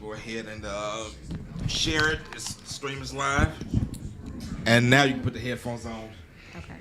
go ahead and share it. The stream is live. And now you can put the headphones on. Okay.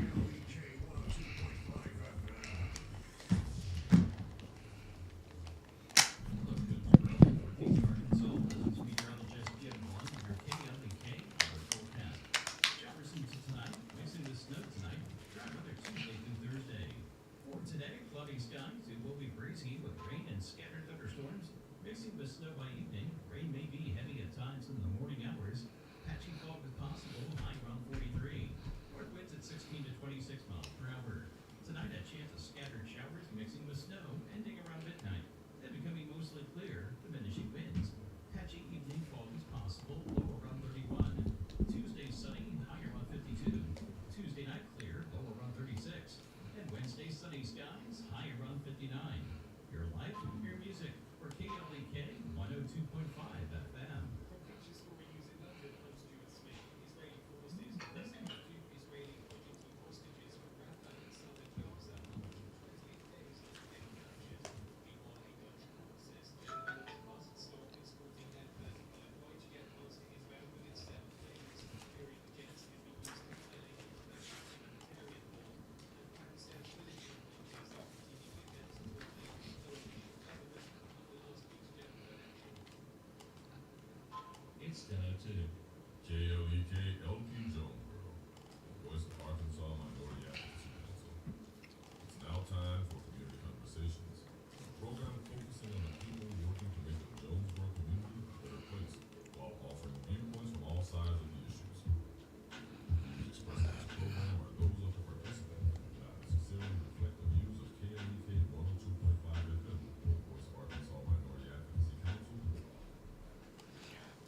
It's to JAC Jonesboro, Voice of Arkansas Minority Advocacy Council. It's now time for community conversations, a program focusing on the people working to make the Jonesboro community a better place while offering viewpoints from all sides of the issues. Views expressed in this program are those of the participant, not necessarily reflect the views of KLEK 102.5 FM, Voice of Arkansas Minority Advocacy Council.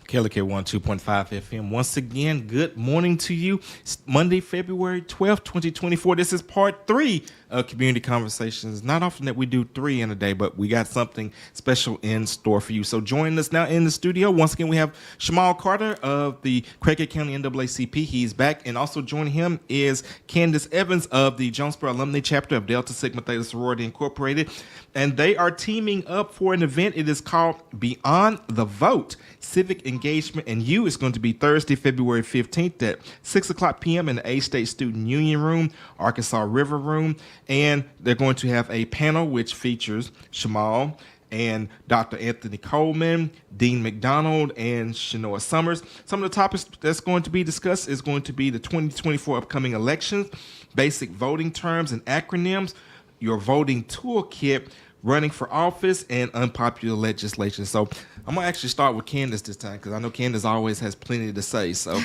KLK 102.5 FM. Once again, good morning to you. It's Monday, February 12th, 2024. This is part 3 of Community Conversations. Not often that we do 3 in a day, but we got something special in store for you. So joining us now in the studio, once again, we have Shamal Carter of the Craighead County NAACP. He's back. And also joining him is Candace Evans of the Jonesboro Alumni Chapter of Delta Sigma Theta Sorority Incorporated. And they are teaming up for an event. It is called Beyond the Vote, Civic Engagement and You. It's going to be Thursday, February 15th at 6 o'clock p.m. in the A-State Student Union Room, Arkansas River Room. And they're going to have a panel which features Shamal and Dr. Anthony Coleman, Dean McDonald, and Shanoa Summers. Some of the topics that's going to be discussed is going to be the 2024 upcoming elections, basic voting terms and acronyms, your voting toolkit, running for office, and unpopular legislation. So I'm going to actually start with Candace this time because I know Candace always has plenty to say. So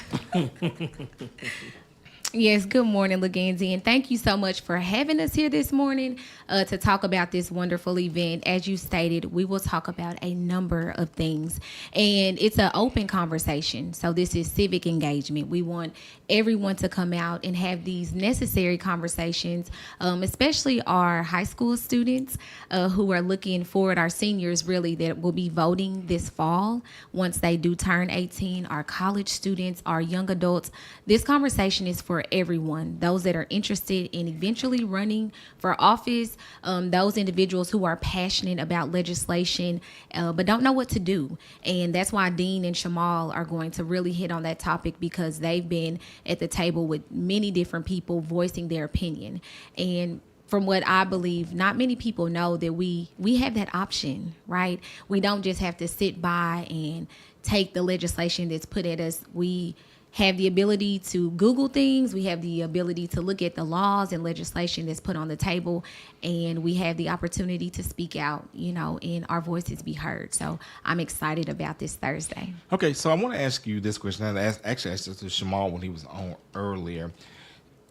Yes, good morning, Laganzi, and thank you so much for having us here this morning to talk about this wonderful event. As you stated, we will talk about a number of things, and it's an open conversation. So this is civic engagement. We want everyone to come out and have these necessary conversations, especially our high school students who are looking forward, our seniors really, that will be voting this fall once they do turn 18, our college students, our young adults. This conversation is for everyone, those that are interested in eventually running for office, those individuals who are passionate about legislation but don't know what to do. And that's why Dean and Shamal are going to really hit on that topic, because they've been at the table with many different people voicing their opinion. And from what I believe, not many people know that we have that option, right? We don't just have to sit by and take the legislation that's put at us. We have the ability to Google things. We have the ability to look at the laws and legislation that's put on the table, and we have the opportunity to speak out, and our voices be heard. So I'm excited about this Thursday. okay, so I want to ask you this question. I actually asked it to Shamal when he was on earlier,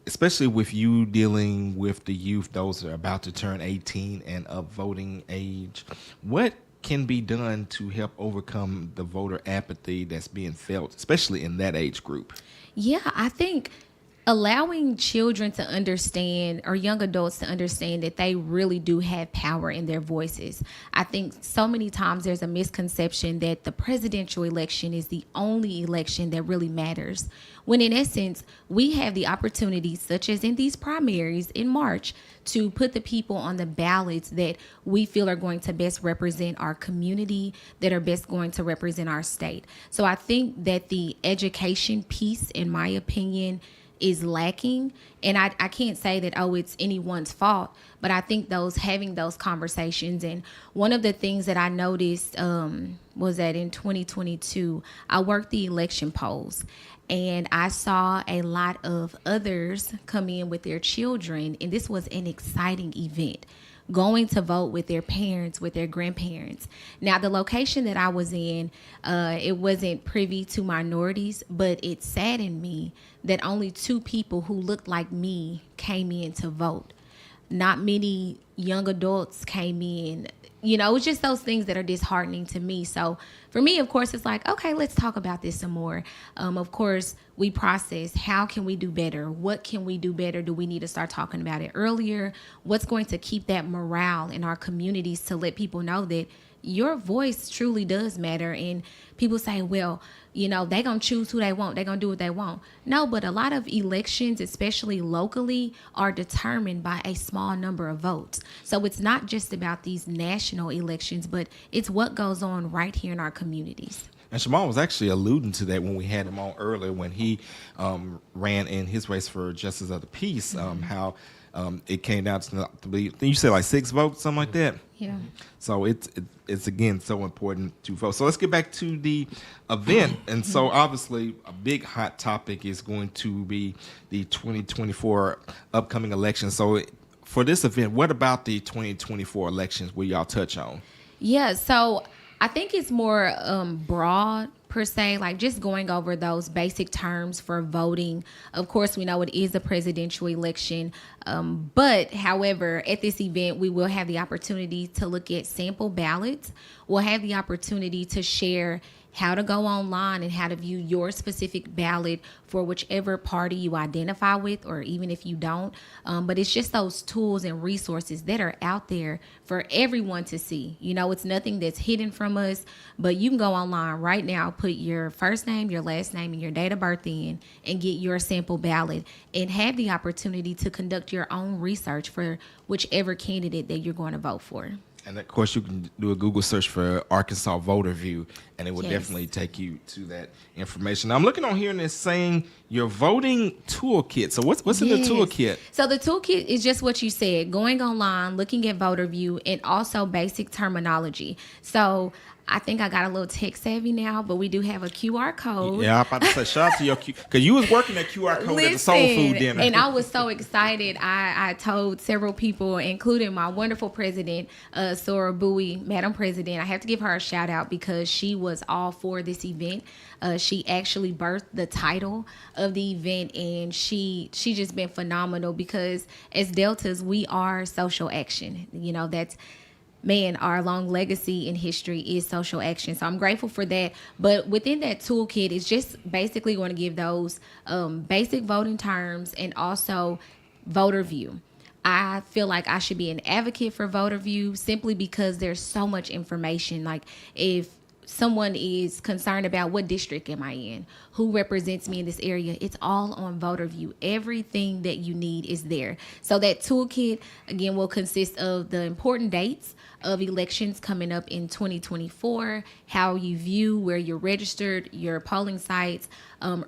especially with you dealing with the youth, those that are about to turn 18 and of voting age. What can be done to help overcome the voter apathy that's being felt, especially in that age group? Yeah, I think allowing children to understand, or young adults to understand, that they really do have power in their voices. I think so many times there's a misconception that the presidential election is the only election that really matters, when in essence, we have the opportunity, such as in these primaries in March, to put the people on the ballots that we feel are going to best represent our community, that are best going to represent our state. So I think that the education piece, in my opinion, is lacking. And I can't say that, oh, it's anyone's fault, but I think having those conversations. And one of the things that I noticed was that in 2022, I worked the election polls, and I saw a lot of others come in with their children, and this was an exciting event, going to vote with their parents, with their grandparents. Now, the location that I was in, it wasn't privy to minorities, but it saddened me that only 2 people who looked like me came in to vote. Not many young adults came in. You know, it's just those things that are disheartening to me. So for me, of course, it's like, okay, let's talk about this some more. Of course, we process, how can we do better? What can we do better? Do we need to start talking about it earlier? What's going to keep that morale in our communities to let people know that your voice truly does matter? And people say, well, you know, they're going to choose who they want. They're going to do what they want. No, but a lot of elections, especially locally, are determined by a small number of votes. So it's not just about these national elections, but it's what goes on right here in our communities. And Shamal was actually alluding to that when we had him on earlier, when he ran in his race for Justice of the Peace, how it came down to you said like 6 votes, something like that. Yeah. So it's again so important to vote. So let's get back to the event. And so obviously a big hot topic is going to be the 2024 upcoming election. So for this event, what about the 2024 elections will y'all touch on? Yeah, so I think it's more broad per se, like just going over those basic terms for voting. Of course, we know it is a presidential election, but however, at this event, we will have the opportunity to look at sample ballots. We'll have the opportunity to share how to go online and how to view your specific ballot for whichever party you identify with, or even if you don't. But it's just those tools and resources that are out there for everyone to see. You know, it's nothing that's hidden from us, but you can go online right now, put your first name, your last name, and your date of birth in, and get your sample ballot and have the opportunity to conduct your own research for whichever candidate that you're going to vote for. And of course, you can do a Google search for Arkansas Voter View, and it will Yes. definitely take you to that information. Now, I'm looking on here and it's saying your voting toolkit. So what's in the Yes. toolkit? So the toolkit is just what you said, going online, looking at voter view, and also basic terminology. So I think I got a little tech savvy now, but we do have a QR code. Yeah, I'm about to say shout out to your because you was working that QR code at the soul food dinner. And I was so excited. I told several people, including my wonderful president, Sora Bowie, Madam President. I have to give her a shout out because she was all for this event. She actually birthed the title of the event, and she just been phenomenal because as Deltas, we are social action. You know, that's, man, our long legacy in history is social action. So I'm grateful for that. But within that toolkit, it's just basically going to give those basic voting terms and also voter view. I feel like I should be an advocate for voter view simply because there's so much information. Like if someone is concerned about what district am I in, who represents me in this area, it's all on voter view. Everything that you need is there. So that toolkit, again, will consist of the important dates of elections coming up in 2024, how you view where you're registered, your polling sites,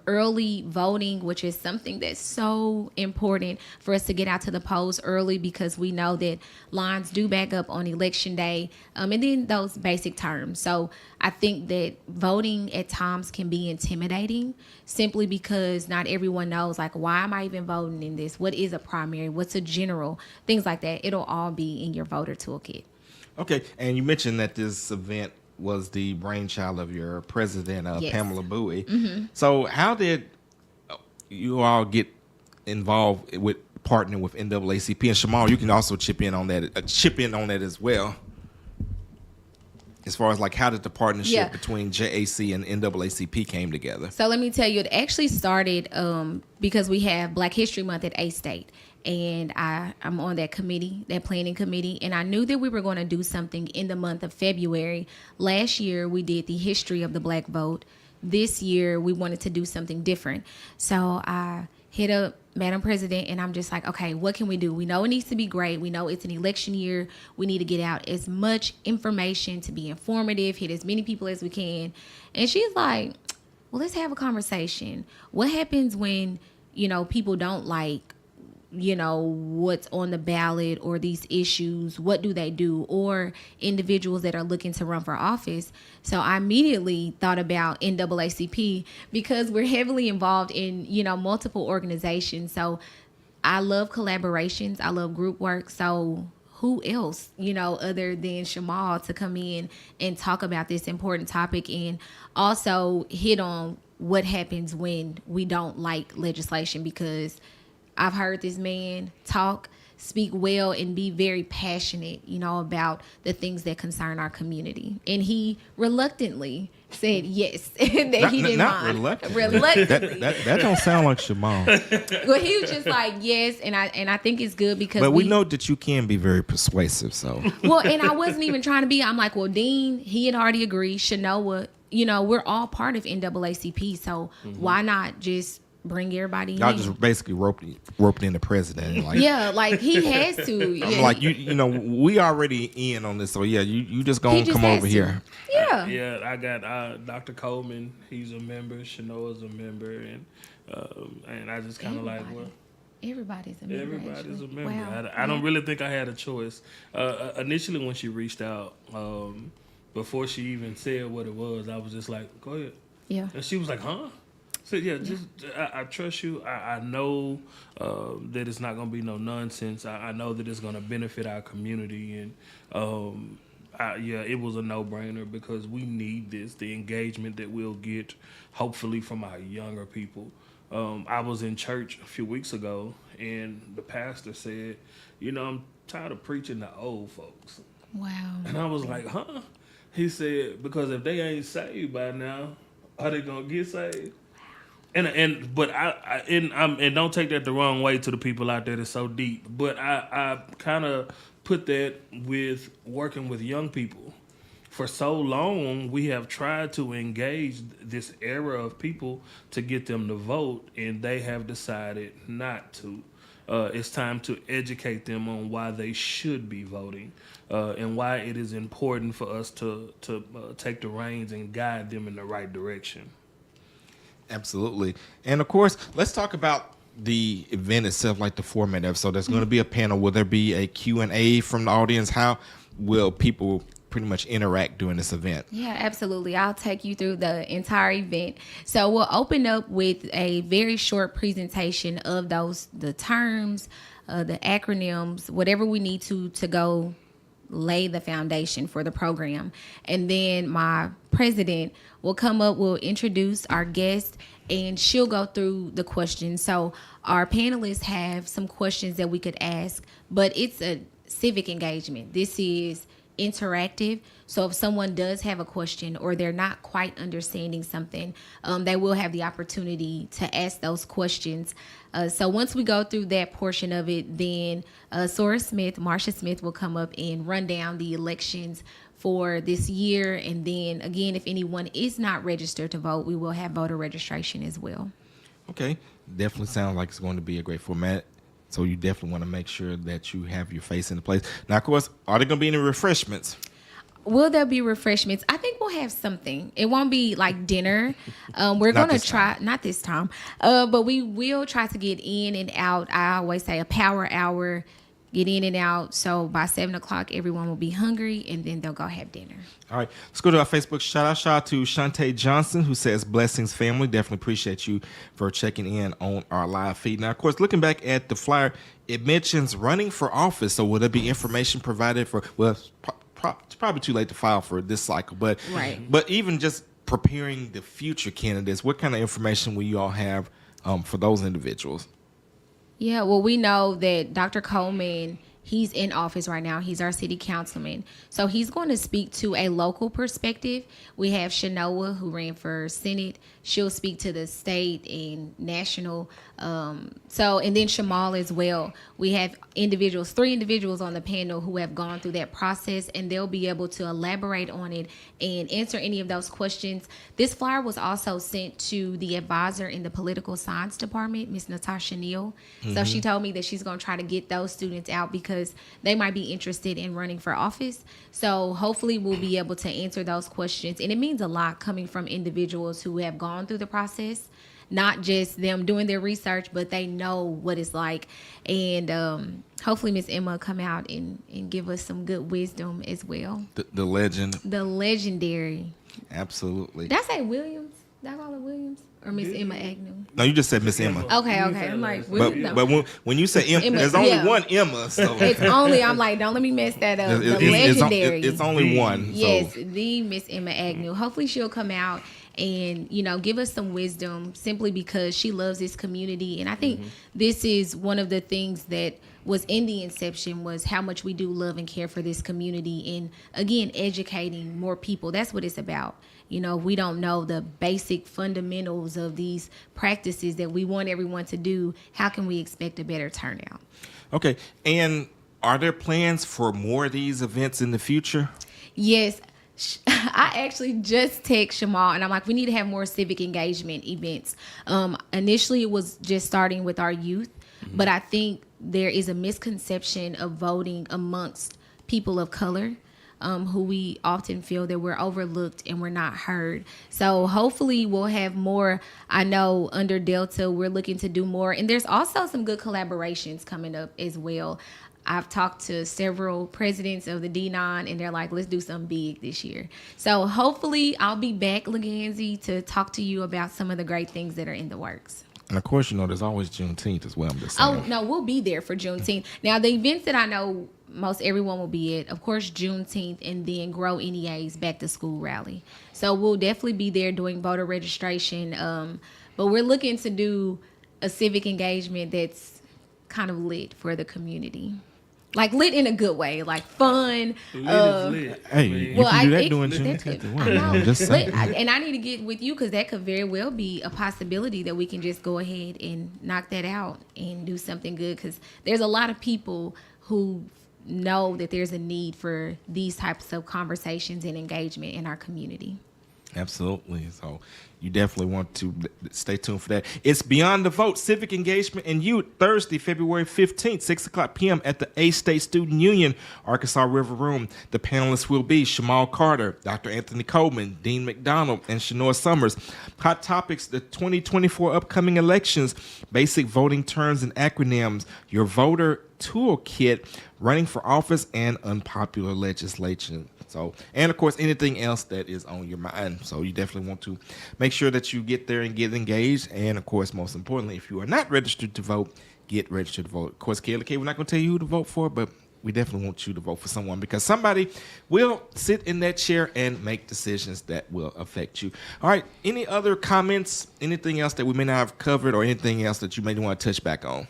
early voting, which is something that's so important for us to get out to the polls early because we know that lines do back up on election day, and then those basic terms. So I think that voting at times can be intimidating simply because not everyone knows, like, why am I even voting in this? What is a primary? What's a general? Things like that. It'll all be in your voter toolkit. Okay, and you mentioned that this event was the brainchild of your president, Yes. Pamela Bowie. Mm-hmm. So how did you all get involved with partnering with NAACP? And Shamal, you can also chip in on that as well. as far as like how did the partnership Yeah. between JAC and NAACP came together? So let me tell you, it actually started because we have Black History Month at A-State. And I'm on that committee, that planning committee. And I knew that we were going to do something in the month of February. Last year, we did the history of the Black vote. This year, we wanted to do something different. So I hit up Madam President, and I'm just like, okay, what can we do? We know it needs to be great. We know it's an election year. We need to get out as much information to be informative, hit as many people as we can. And she's like, well, let's have a conversation. What happens when, people don't like, what's on the ballot or these issues? What do they do? Or individuals that are looking to run for office. So I immediately thought about NAACP because we're heavily involved in, multiple organizations. So I love collaborations. I love group work. So who else, other than Shamal to come in and talk about this important topic and also hit on what happens when we don't like legislation, because I've heard this man speak well, and be very passionate, about the things that concern our community. And he reluctantly said yes, that he didn't mind. Reluctantly. That don't sound like Shamal. Well, he was just like yes, and I think it's good because. But we know that you can be very persuasive, so. Well, and I wasn't even trying to be. I'm like, well, Dean, he had already agreed. Shanoa, we're all part of NAACP, so why not just bring everybody in? Y'all just basically roped in the president. Like, yeah, like he has to. I'm like, we already in on this, so yeah, you just gonna come over here. Yeah. Yeah, I got Dr. Coleman. He's a member. Shanoa's a member, and I just kind of like, well, everybody's a member. everybody's a member. Wow. I don't really think I had a choice. Initially, when she reached out, before she even said what it was, I was just like, go ahead. Yeah. And she was like, huh? So yeah, I trust you. I know that it's not gonna be no nonsense. I know that it's gonna benefit our community, and it was a no-brainer because we need this. The engagement that we'll get, hopefully, from our younger people. I was in church a few weeks ago, and the pastor said, I'm tired of preaching to old folks. Wow. And I was like, huh? He said, because if they ain't saved by now, are they gonna get saved? And don't take that the wrong way to the people out there that's so deep. But I kind of put that with working with young people. For so long, we have tried to engage this era of people to get them to vote, and they have decided not to. It's time to educate them on why they should be voting, and why it is important for us to take the reins and guide them in the right direction. Absolutely. And of course, let's talk about the event itself, like the format of. So there's going to be a panel. Will there be a Q&A from the audience? How will people pretty much interact during this event? Yeah, absolutely. I'll take you through the entire event. So we'll open up with a very short presentation of the terms, the acronyms, whatever we need to go lay the foundation for the program. And then my president will come up, will introduce our guest, and she'll go through the questions. So our panelists have some questions that we could ask, but it's a civic engagement. This is interactive. So if someone does have a question or they're not quite understanding something, they will have the opportunity to ask those questions. So once we go through that portion of it, then Marsha Smith will come up and run down the elections for this year. And then again, if anyone is not registered to vote, we will have voter registration as well. Okay. Definitely sounds like it's going to be a great format. So you definitely want to make sure that you have your face in the place. Now, of course, are there going to be any refreshments? Will there be refreshments? I think we'll have something. It won't be like dinner. We're going to try, not this time, but we will try to get in and out. I always say a power hour, get in and out. So by 7 o'clock, everyone will be hungry, and then they'll go have dinner. All right. Let's go to our Facebook shout out to Shantae Johnson, who says, blessings, family. Definitely appreciate you for checking in on our live feed. Now, of course, looking back at the flyer, it mentions running for office. So will there be information provided for, well, it's probably too late to file for this cycle, but right. But even just preparing the future candidates, what kind of information will you all have for those individuals? Yeah, well, we know that Dr. Coleman He's in office right now. He's our city councilman. So he's going to speak to a local perspective. We have Shanoa, who ran for Senate. She'll speak to the state and national. And then Shamal as well. We have three individuals on the panel who have gone through that process, and they'll be able to elaborate on it and answer any of those questions. This flyer was also sent to the advisor in the political science department, Miss Natasha Neal. So she told me that she's going to try to get those students out because they might be interested in running for office. So hopefully we'll be able to answer those questions. And it means a lot coming from individuals who have gone through the process, not just them doing their research, but they know what it's like. And hopefully Miss Emma will come out and give us some good wisdom as well. The legend. The legendary. Absolutely. Did I say Williams? Did I call her Williams? Or Miss Emma Agnew? No, you just said Miss Emma. Okay. I'm like, But when you say Emma, there's only one Emma. So it's only, I'm like, don't let me mess that up. The legendary. It's only one. Yes, so. the Miss Emma Agnew. Hopefully she'll come out and, give us some wisdom simply because she loves this community. And I think this is one of the things that was in the inception was how much we do love and care for this community. And again, educating more people. That's what it's about. We don't know the basic fundamentals of these practices that we want everyone to do. How can we expect a better turnout? Okay. And are there plans for more of these events in the future? Yes. I actually just text Shamal and I'm like, we need to have more civic engagement events. Initially, it was just starting with our youth, but I think there is a misconception of voting amongst people of color. Who we often feel that we're overlooked and we're not heard. So hopefully we'll have more. I know under Delta, we're looking to do more. And there's also some good collaborations coming up as well. I've talked to several presidents of the D9 and they're like, let's do something big this year. So hopefully I'll be back, Leganzi, to talk to you about some of the great things that are in the works. And of course, there's always Juneteenth as well. I'm just saying. Oh, no, we'll be there for Juneteenth. Now, the events that I know most everyone will be at, of course, Juneteenth and then Grow NEA's back to school rally. So we'll definitely be there doing voter registration. But we're looking to do a civic engagement that's kind of lit for the community. Like lit in a good way, like fun. Lit is lit. Hey, you can do that during Juneteenth as well. I know. Just saying. And I need to get with you because that could very well be a possibility that we can just go ahead and knock that out and do something good because there's a lot of people who know that there's a need for these types of conversations and engagement in our community. Absolutely. So you definitely want to stay tuned for that. It's Beyond the Vote, Civic Engagement and Youth, Thursday, February 15th, 6 o'clock p.m. at the A-State Student Union, Arkansas River Room. The panelists will be Shamal Carter, Dr. Anthony Coleman, Dean McDonald, and Shanoa Summers. Hot topics, the 2024 upcoming elections, basic voting terms and acronyms, your voter toolkit, running for office, and unpopular legislation. So, and of course, anything else that is on your mind. So you definitely want to make sure that you get there and get engaged. And of course, most importantly, if you are not registered to vote, get registered to vote. Of course, KLK, we're not going to tell you who to vote for, but we definitely want you to vote for someone because somebody will sit in that chair and make decisions that will affect you. All right. Any other comments, anything else that we may not have covered or anything else that you may want to touch back on?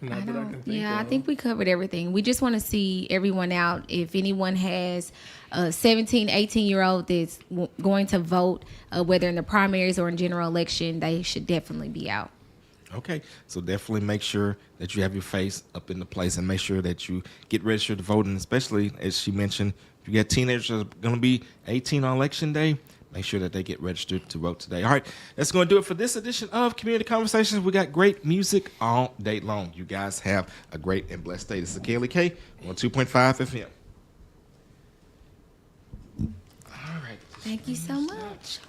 I think we covered everything. We just want to see everyone out. If anyone has a 17, 18-year-old that's going to vote, whether in the primaries or in general election, they should definitely be out. Okay, so definitely make sure that you have your face up in the place and make sure that you get registered to vote. And especially, as she mentioned, if you got teenagers that are going to be 18 on election day, make sure that they get registered to vote today. All right, that's going to do it for this edition of Community Conversations. We got great music all day long. You guys have a great and blessed day. This is KLK on 2.5 FM. All right. Thank you so much.